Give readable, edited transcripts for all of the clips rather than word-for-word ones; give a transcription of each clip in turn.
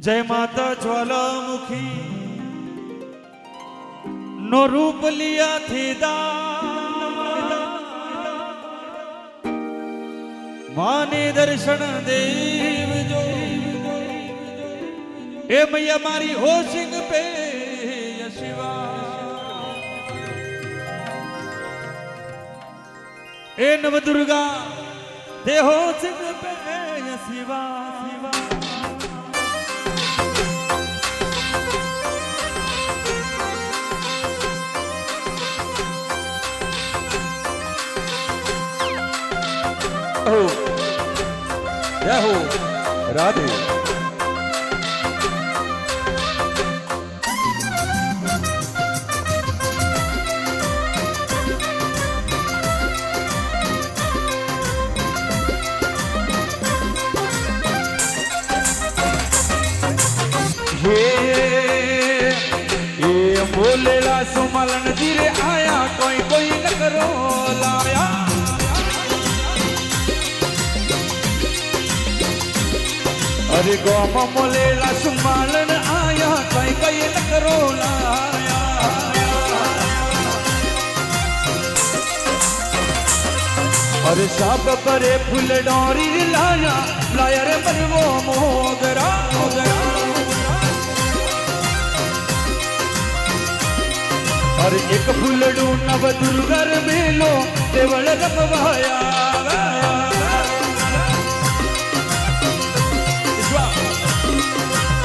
जय माता ज्वालामुखी नो रूप लिया थे माने दर्शन देव जो ए मैया मारी हो सिंह पे शिवा ए नव दुर्गा दे हो सिंह पे शिवा शिवा जय हो राधे। ये बोलेला सुमलन धीरे आया कोई कोई न करो लाया अरे गोम मोलेला सुमलन आया कोई कोई न करो लाया अरे साप परे फूल डोरी लाया लाया रे बनवो मोगरा मोगरा अरे एक फूलडू नव दुर्गर मेलो देवल रमवाया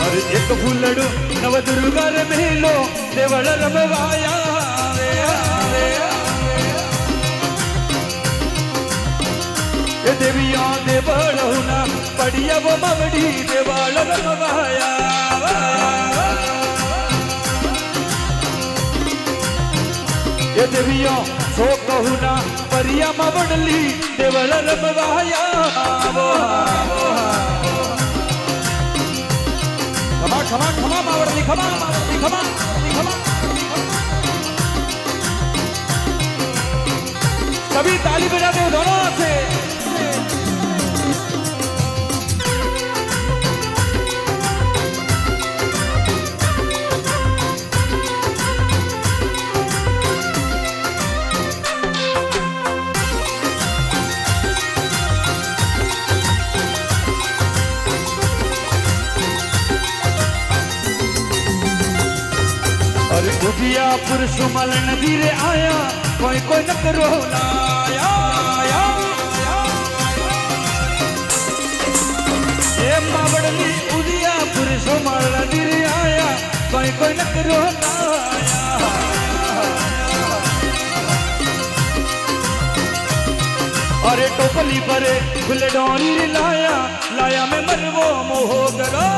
अरे एक फूलडू नव दुर्गर मेलो देवल रमवाया ये देविया देवल हुना पड़िया वो मवड़ी देवल रमवाया ये देवियों सो कहूना परिया मवड़ली देवल रमवाया खमा खमा खमा मावड़ली खमा मावड़ली खमा खमा सभी ताली बजाते हो दोनों से उदिया पुरुष मलन धीरे आया कोई कोई न करो लाया ये मावड़ली उदिया पुरुष मलन धीरे आया कोई कोई न करो लाया अरे टोपली परे फुल डोरी लाया लाया में मरवो मोह करो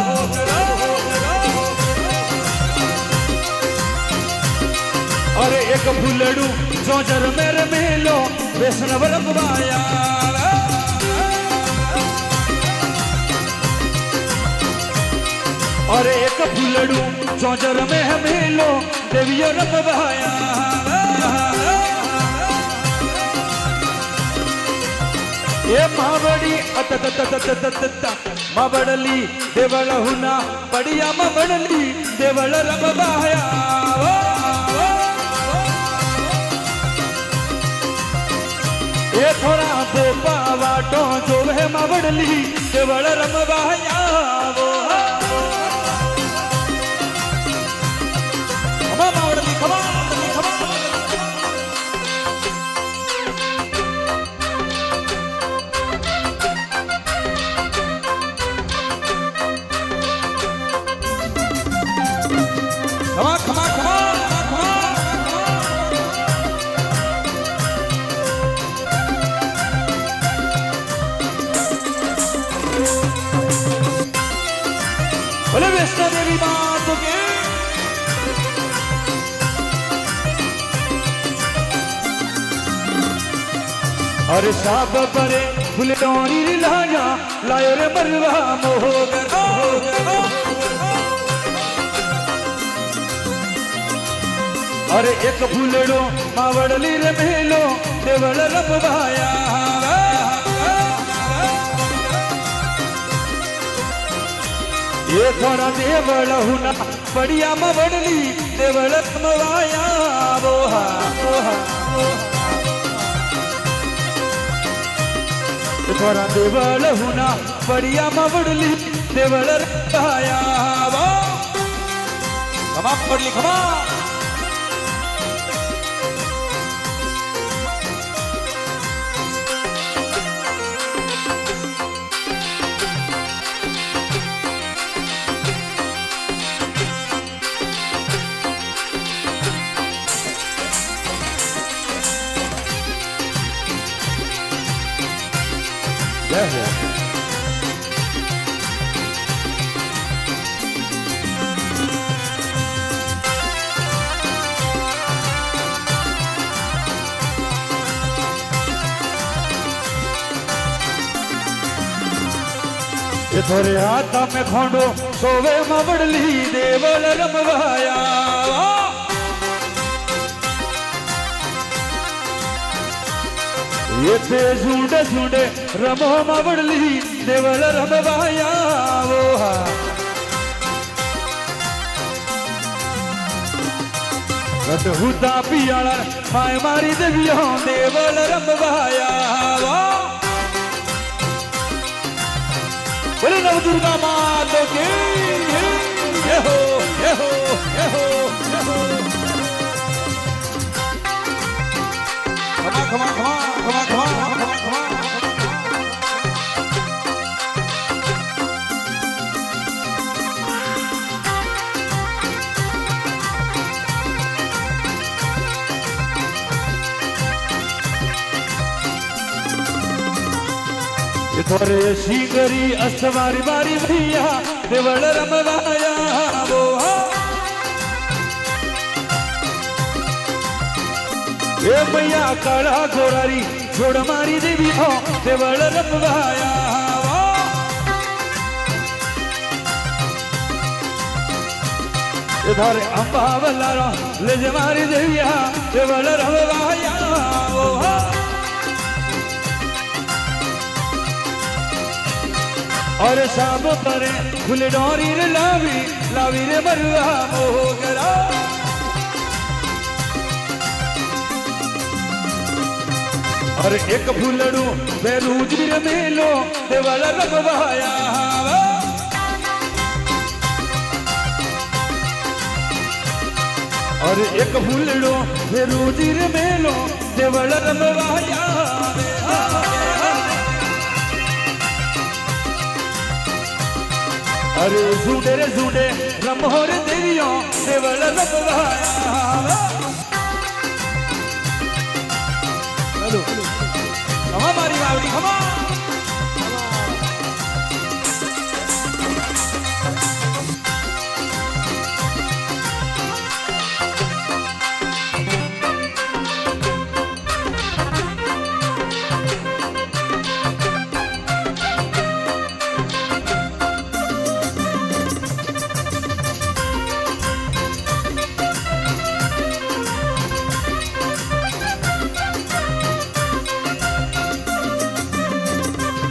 अरे एक फूलड़ू जोजर मेरे मेलो वैष्णव रखवाया अरे एक फूलड़ू जोजर में मेलो देवियो रखवाया ये मावड़ी मावड़ली देवल हुना बढ़िया मावड़ली देवल रखवाया ये थोड़ा बोपा वाटो जो है मावड़ली देवल रमवाया वो खमा मावड़ली खमा खमा खमा खमा खमा बोले वैष्णो देवी मात के अरे साब परे फुल डोरी लाया लायो रे मरवा मोहगर अरे एक फूलड़ो मावड़ली रे मेलो देवल रमवाया ये थोड़ा देवल हुना बढ़िया मवड़ली देवल मवाया बोहा बोहा थोड़ा देवल हुना बढ़िया मवड़ली देवल रहाया वो खमा पड़ली खमा जय हो ये थोड़े हाथ में खोंडो सोवे मवड़ली देवल रमवाया ये ते झूठे झूठे रमो मवड़ली देवल रमवाया वो हा रट हुदा पियाला माय मारी देवियों देवल रमवाया वो बोले नव दुर्गा माता की ये हो ये हो ये हो ये हो खमा खमा खमा खमा खमा खमा खमा ये थोड़े शिंगरी असवारी मारी भैया देवल रमवाया वो ये भैया काला घोरारी छोड़ मारी देवी हो देवल रमवाया इधर अम्बा वल्लारा ले मारी देविया देवल रमवाया वो और शाम परे फुल डोरी रे लावी लावी रे मरुआ मोगरा और एक फूलड़ू बेरूज रे मेलो देवल रमवाया और एक फूलड़ू बेरूज रे मेलो देवल रमवाया अरे झूठे रे झूठे रमोर देवियों देवल रमवाया हेलो खमा मारी बावड़ी खमा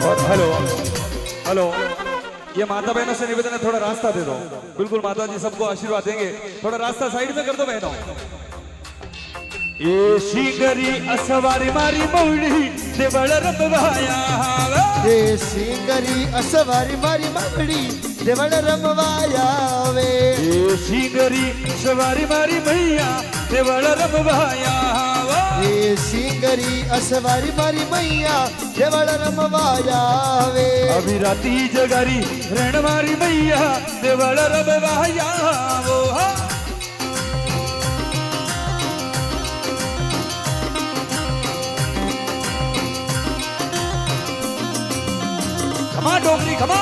और हेलो हेलो ये माता बहनों से निवेदन है थोड़ा रास्ता दे दो बिल्कुल माता जी सबको आशीर्वाद देंगे थोड़ा रास्ता साइड में कर दो बहनों ये शिंगरी असवारी मारी मौड़ी देवल रमवाया ये शिंगरी असवारी मारी मौड़ी देवल रमवाया वे ये शिंगरी सवारी मारी मैया देवल रमवाया ये शिंगरी असवारी मारी मैया देवल रमवाया वे अभी राती जगारी रण मारी मैया देवल रमवाया वो खमा डोगरी खमा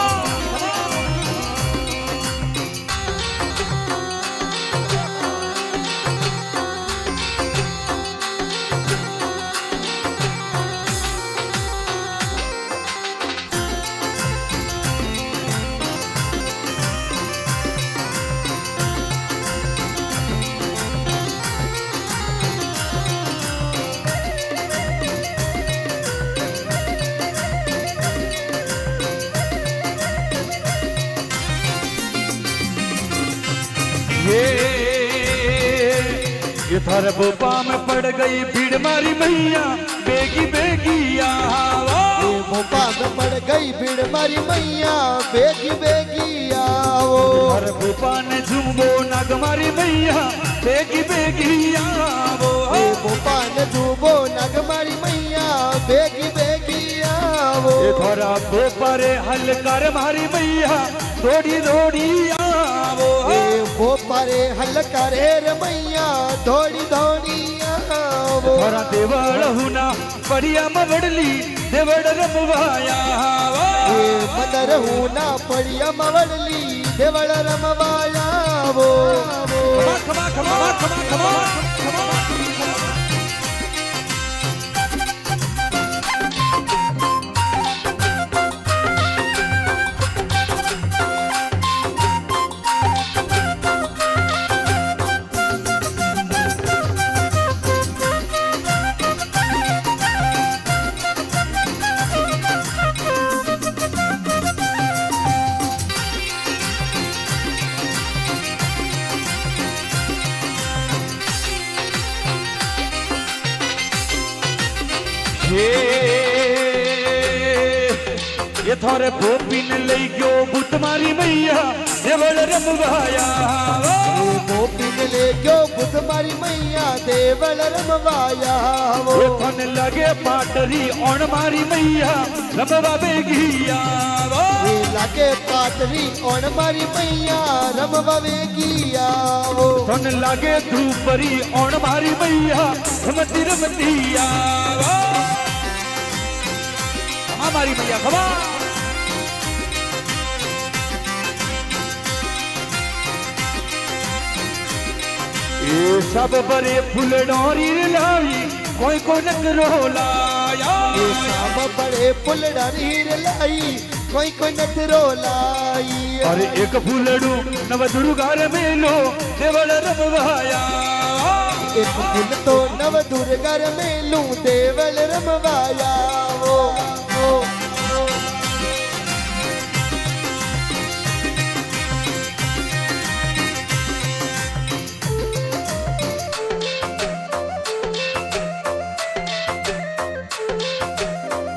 ये थारे भोपा में पड़ गई भीड़ मारी मैया बेगी बेगी आओ। ये भोपा में पड़ गई भीड़ मारी मैया बेगी बेगी आओ। थारे भोपा ने झूमो नाग मारी मैया बेगी बेगी आओ। ये भोपा ने झूमो नाग मारी मैया बेगी बेगी आओ। ये थारा भोपा रे हल कर मारी मैया दौड़ी दौड़ी आओ। ये भोपा रे हल करे रे मैया दौड़ी दौड़ी आओ। थारा देवड़ हुना बढ़िया मवड़ली देवड़ रमवाया। ये मदर हुना पड़िया मवड़ली देवड़ रमवाया वो। खमा खमा खमा खमा खमा। ये थारे भोपी ने लई गयो बुत मारी मैया देवल रमवाया। भोपी ने ले गयो बुत मारी मैया देवल रमवाया वो। ये थन लगे पाटरी ओण मारी मैया रमवा बेगिया। ये लगे पाटरी ओण मारी मैया रमवा बेगिया वो। थन लगे धूपरी ओण मारी मैया रमती रमतिया। हमारी मैया खबा। ये सब बड़े फूल डोरी लाई कोई को नकरो लाया। ये सब बड़े फूल डोरी लाई कोई को नकरो लाई। और एक फूलड़ू नव दुर्गा रे मेलो देवल रमवाया। एक फूल तो नव दुर्गा रे मेलू देवल रमवाया वो।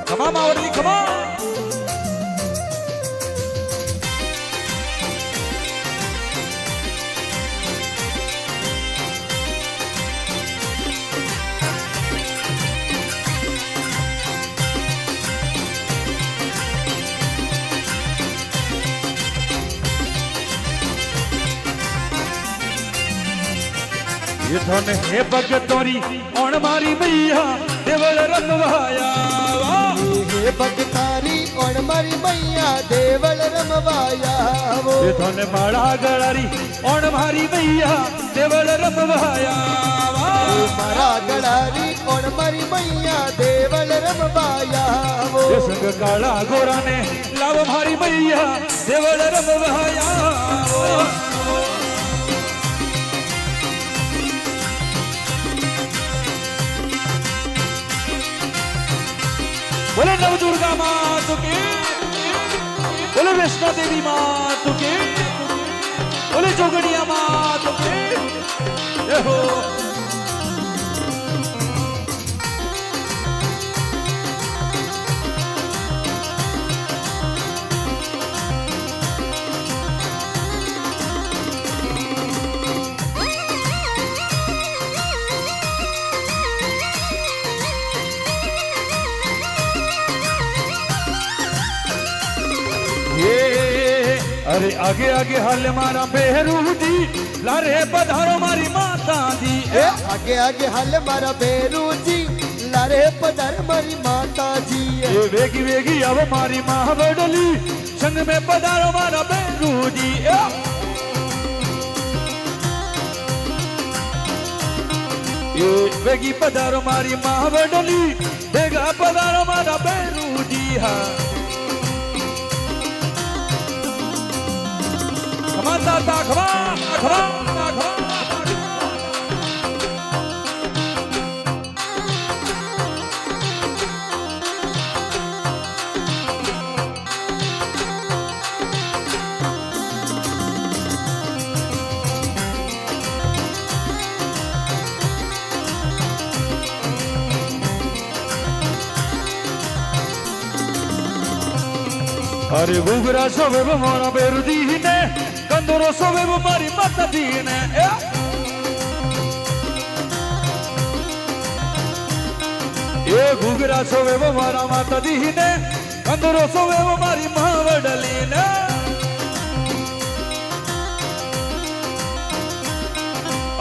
खमा मावड़ली खमा। ये धन हे भगतोरी ओण मारी मैया देवल रमवाया। हे भगतारी ओण मारी मैया देवल रमवाया वो। ये धन माड़ा गड़ारी ओण मारी मैया देवल रमवाया। मारा गड़ारी ओण मारी मैया देवल रमवाया वो। ये संग काला गोरा ने लाव मारी मैया देवल रमवाया। बोले नव दुर्गा मात की, बोले वैष्णो देवी मात की, बोले जोगड़िया मात की। जय हो। अरे आगे आगे हाल मारा बेहरू दी लारे पधारो मारी माता दी। आगे आगे हाल मारा बेरू जी लारे पधार मारी माता जी। ये वेगी वेगी अब मारी माँ बडली संग में पधारो मारा बेरू जी। ये वेगी पधारो मारी माँ बडली बेगा पधारो मारा बेरू जी। हाँ खमा ताता खमा खमा खमा। अरे घुघरा सोवे मारा बेरुदी ने कंदरो सोवे मारी माता दी ने ये घुघरा सोवे मारा माता दी ने कंदरो सोवे मारी मावडली ने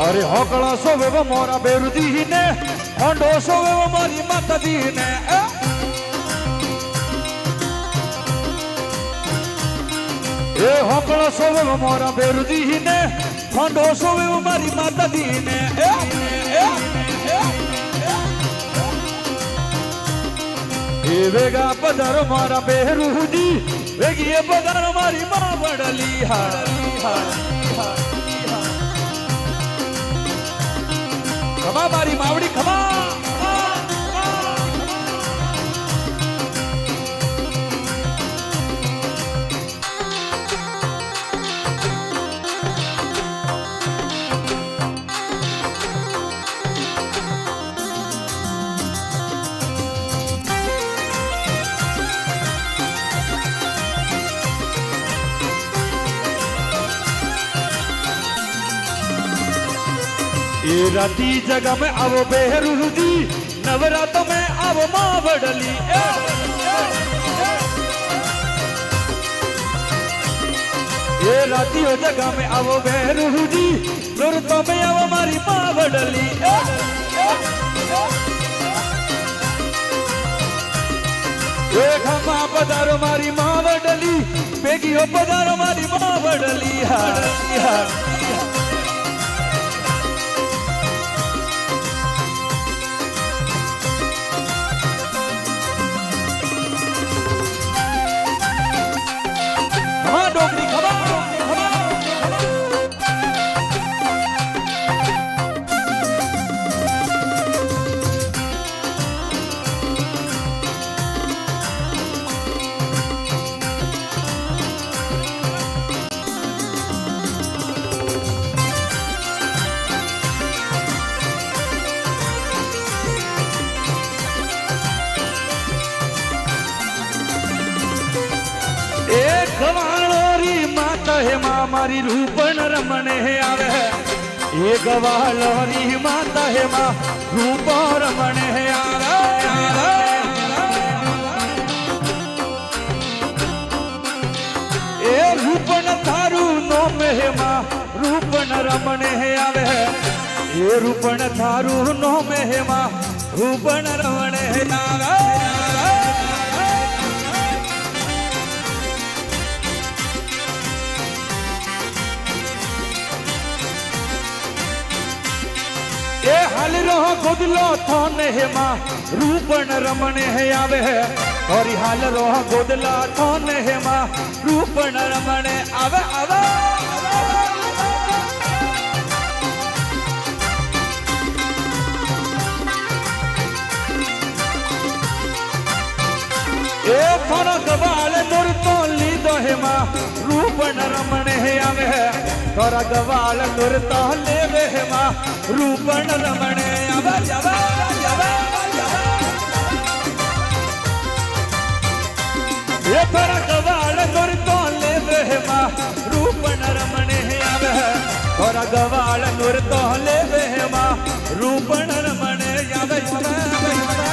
अरे होकड़ा सोवे मारा बेरुदी ने होंडो सोवे मारी माता दी ने ए होकड़ा सोवे मारा बेरुदी ने होंडो सोवे मारी माता दी ने ए वेगा पदर मारा बेरुदी वेगी ये पदर मारी मां बड़ली खमा मारी मावड़ी खमा ये राती जगह में आवो बेरुदी नवरात में आवो मां बड़ली ये राती हो जगह में आवो बेरुदी नवरात में आवो मारी मां बड़ली ये खमा पधारो मारी मां बड़ली बेगी हो पधारो मारी मां बड़ली डोगरी खबर हे मां मारी रूपन रमने है आवे है ये गवालोरी माता है मां रूप रमने है आवे ए रूपन थारू नो में है मां रूपन रमने है आवे है ये रूपन थारू नो में है मां रूपन रमने है आवे ए हाल रहो गोदलो थाने है मां रूपन रमने है आवे है और हाल रहो गोदला थाने है मां रूपन रमने आवे आवे ए थाना गवाल नुर तो ली दो है मां रूपन रमने है आवे है और गवाल नुर तो लेवे है मां रूपन रमणे आवे आवे आवे ये पर गवाल नुर तो लेवे है मां रूपन रमणे आवे और गवाल नुर तो लेवे है मां रूपन रमणे आवे आवे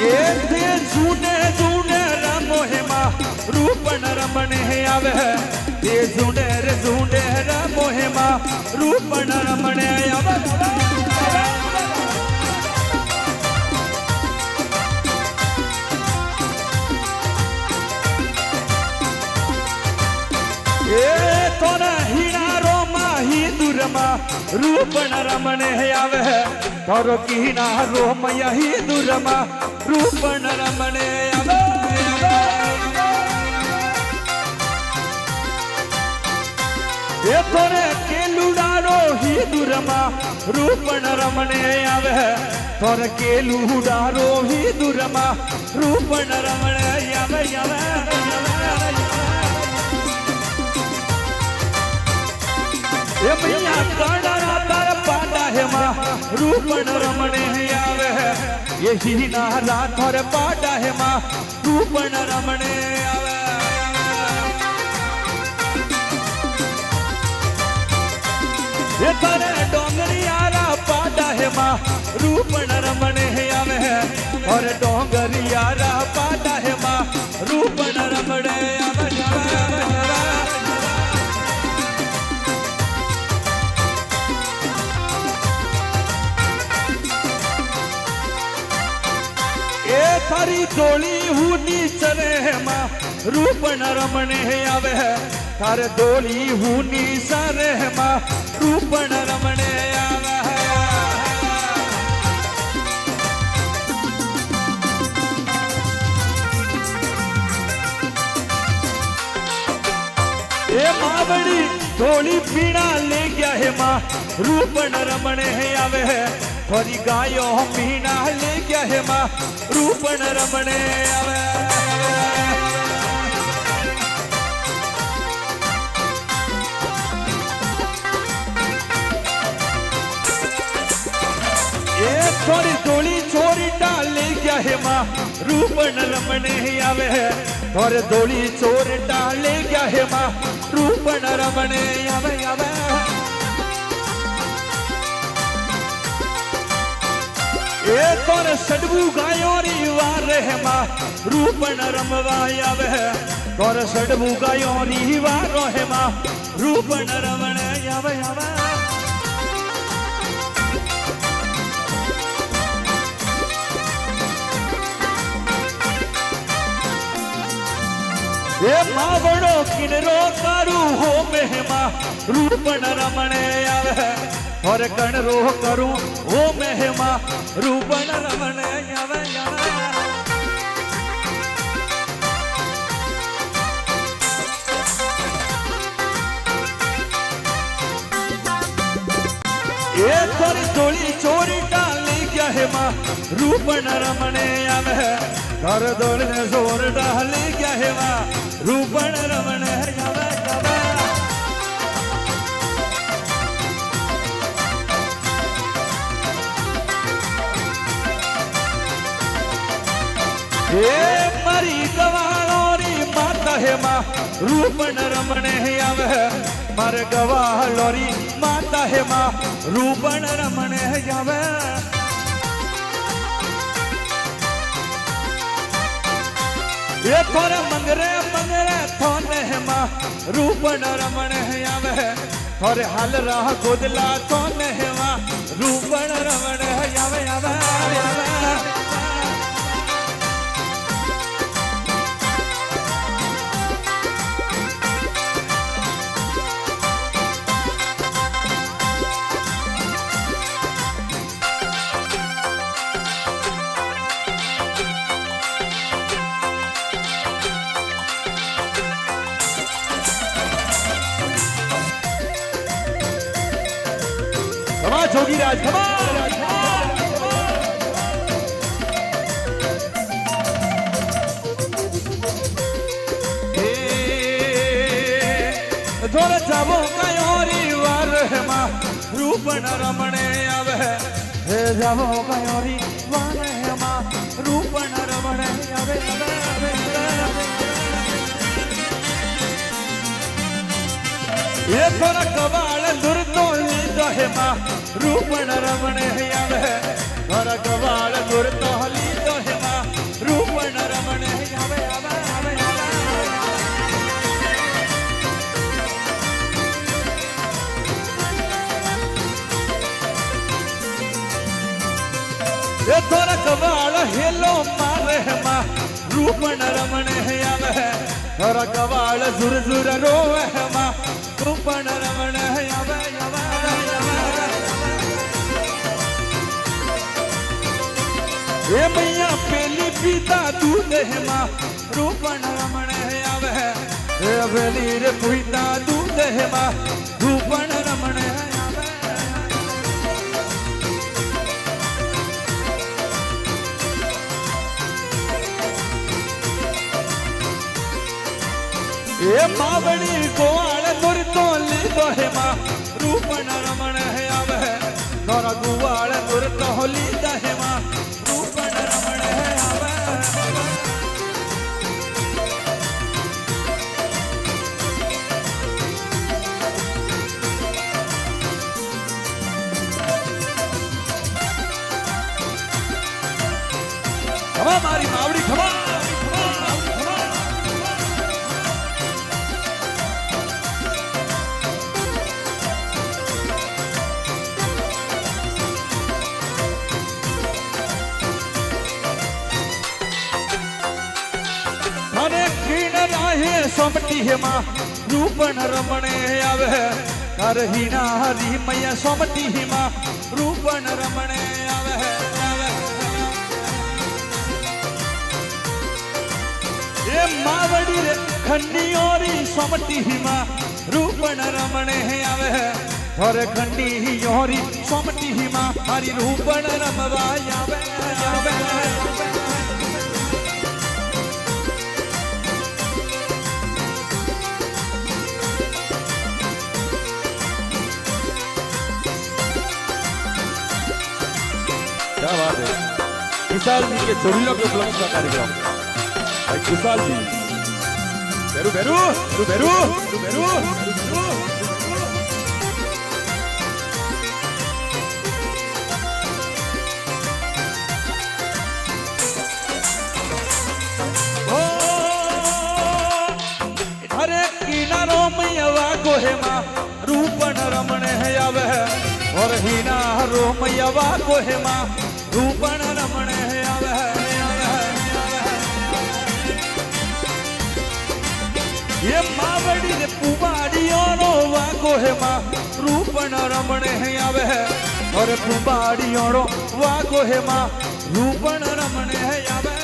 ये थे झूने झूने रामो है मां रूपन रमने है आवे ये झूने रे झूने रामो है मां रूपन रमने आवे ये तोरा हिनारो माही दुरमा रूपन रमने है आवे तोरो की ना रो मया ही दुरमा रूपन रमणे आवे ये तोरे के लुडारो ही दुरमा रूपन रमणे आवे तोरे के लुडारो ही दुरमा रूपन रमणे आवे ये मैया काड़ा तार पा रूपण रमणे आवे यही ना राथोर पाड़ा है माँ रूपण रमणे आवे ये तारे डोंगरियारा पाड़ा है माँ रूपण रमणे आवे और डोंगरियारा पाड़ा है माँ रूपण रमणे आवे थारी डोली हुनी चरे माँ रूपण रमणे आवे थारे डोली हुनी सरे माँ रूपण रमणे आवे ए मावड़ी डोली पीना ले गया है माँ रूपण रमणे आवे थोड़ी गायो पीना ले गया है माँ रूपण रमणे आवे एक थोड़ी डोली चोरी डाल ले गया है माँ रूपण रमणे आवे और डोली चोर डाल ले गया है माँ रूपण रमणे आवे आवे एक और सडबू गायों री वार है माँ रूपण रमवाया वह और सडबू गायों री वार है माँ रूपण रमण यावे यावे ये मावड़ो किनरो करू हो मेहमा रूपण रमण यावे और कणरो करूं ओ मेहमा रूपण रमण यावे यावे ये थोड़ी डोली चोरी डाली क्या है माँ रूपण रमण यावे घर दौड़ ने जोर डाली क्या है माँ रूपण रमण यावे यावे ये मरी गवालोरी माता है माँ रूपण रमणे आवे मर गवालोरी माता है माँ रूपण रमणे आवे ये थोड़े मंगरे मंगरे थोने है माँ रूपण रमणे आवे थोड़े हाल रहा गोदला थोने है माँ रूपण रमणे आवे आवे जोगीराज जोर जाबो कयोरी वार है माँ रूपण रमणे आवे हे जाबो कयोरी वार है माँ रूपण रमणे आवे ये थोड़ा कबाड़ दुर्दो लीधो है माँ रूपण रमणे आवे थोड़ा कबाड़ दुर्दो लीधो है माँ रूपण रमणे आवे आवे आवे ये थोड़ा कबाड़ हेलो मारे है माँ रूपण रमणे आवे थोड़ा कबाड़ जुर जुर रोवे है माँ रूपण रमण आवे आवे ये मैया पेली पीता दूध है माँ रूपण रमण आवे ये बेली रे पीता दूध है माँ रूपण रमण आवे ये मावड़ी गोवाल दुर्तो लीधो है माँ रूपण रमण आवे नोरा गोवाल आवर तोली दहेमा रूपन रमण आवे खमा मारी मावड़ी खमा सोमती हेमा रूपन रमणे आवे करहीना हरी मैया सोमती हेमा रूपन रमणे आवे ये मावड़ी रे खंडियोरी सोमती हेमा रूपन रमणे आवे और खंडियोरी सोमती हेमा हरी रूपन रमवा आवे क्या बात है खुशाल जी के चोरियों के उपलब्ध का कार्यक्रम भाई खुशाल जी बेरू बेरू बेरू बेरू बेरू हरे किनारों में यवा कोहेमा रूपन रमणे आवे और हीना रोम यवा कोहेमा रूपन रमणे आवे ये मावड़ी रे पुबाड़ियों नो वा कोहेमा रूपन रमणे आवे और पुबाड़ियों नो वा कोहेमा रूपन रमणे आवे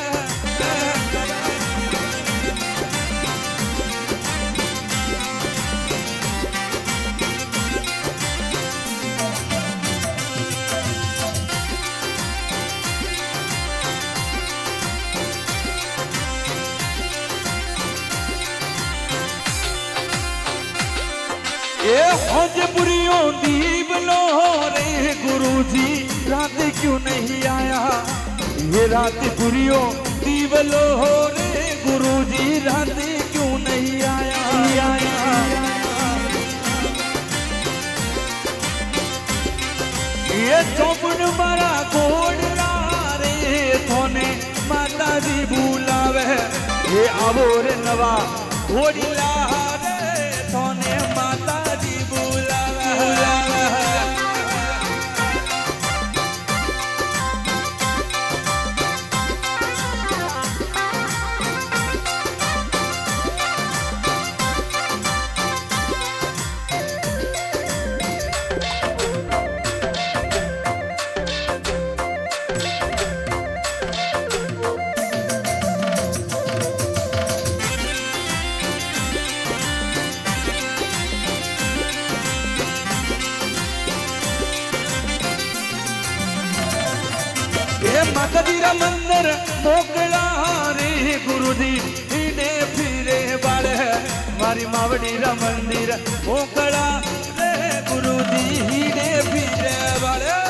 ये हौजपुरियों दीवलो रे गुरुजी रात क्यों नहीं आया ये रात पुरियों दीवलो रे गुरुजी रात क्यों नहीं आया ये चौपन मारा घोड़ला रे थोने माता जी बुलावे ये आवो रे नवा घोड़ला रे थोने माता माता मंदिर मोकला रे गुरुजी हीने फिरे बाड़े मारी मावड़ी रा मंदिर मोकला रे गुरुजी हीने फिरे बाड़े